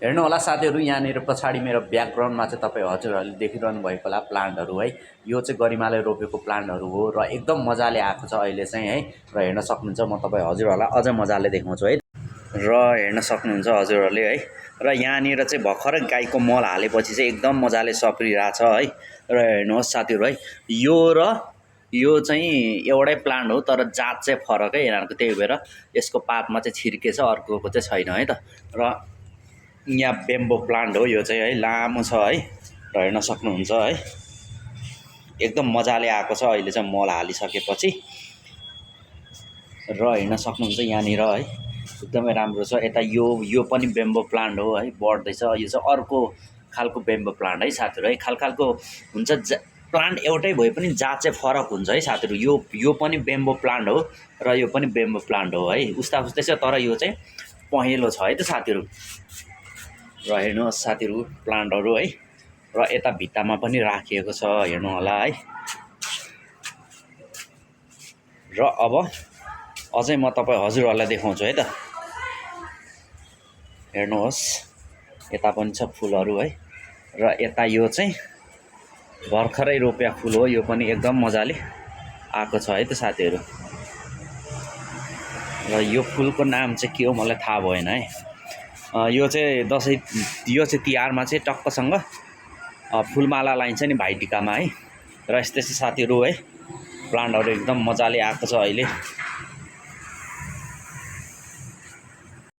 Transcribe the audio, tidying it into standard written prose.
हेर्नु होला साथीहरू, यहाँनिर पछाडि मेरो ब्याकग्राउन्डमा चाहिँ तपाईँ हजुरहरूले देखिरहनु भएको होला प्लान्टहरू है। यो चाहिँ गरिमाले रोपेको प्लान्टहरू हो र एकदम मजाले आएको छ अहिले चाहिँ है। र हेर्न सक्नुहुन्छ, म तपाईँ हजुरहरूलाई अझ मजाले देखाउँछु है। र हेर्न सक्नुहुन्छ हजुरहरूले है। र यहाँनिर चाहिँ भर्खरै गाईको मल हालेपछि चाहिँ एकदम मजाले सप्रिरहेछ है। र हेर्नुहोस् साथीहरू है, यो चाहिँ एउटै प्लान्ट हो, तर जात चाहिँ फरक है यिनीहरूको, त्यही भएर यसको पातमा चाहिँ छिर्के छ, अर्कोको चाहिँ छैन है त। र यहाँ बेम्बो प्लान्ट हो यो चाहिँ है, लामो छ है। र हेर्न सक्नुहुन्छ है, एकदम मजाले आएको छ अहिले चाहिँ मल हालिसकेपछि। र हेर्न सक्नुहुन्छ यहाँनिर है, एकदमै राम्रो छ। यता यो पनि बेम्बो प्लान्ट हो है, बढ्दैछ। यो चाहिँ अर्को खालको बेम्बो प्लान्ट है साथीहरू है। खालको हुन्छ, प्लान्ट एउटै भए पनि जात चाहिँ फरक हुन्छ है साथीहरू। यो पनि बेम्बो प्लान्ट हो र यो पनि बेम्बो प्लान्ट हो है, उस्ता उस्तै छ, तर यो चाहिँ पहेँलो छ है त साथीहरू। र हेर्नुहोस् साथीहरू प्लान्टहरू है। र यता भित्तामा पनि राखिएको छ, हेर्नु होला है। र अब अझै म तपाईँ हजुरहरूलाई देखाउँछु है त। हेर्नुहोस्, यता पनि छ फुलहरू है। र यता यो चाहिँ भर्खरै रोप्या फुल हो, यो पनि एकदम मजाले आएको छ है त साथीहरू। र यो फुलको नाम चाहिँ के हो मलाई थाहा भएन है। यो चाहिँ यो चाहिँ तिहारमा चाहिँ टक्कसँग फुलमाला लाइन्छ नि भाइटिकामा है। र यस्तै साथीहरू है, प्लान्टहरू एकदम मजाले आएको छ अहिले।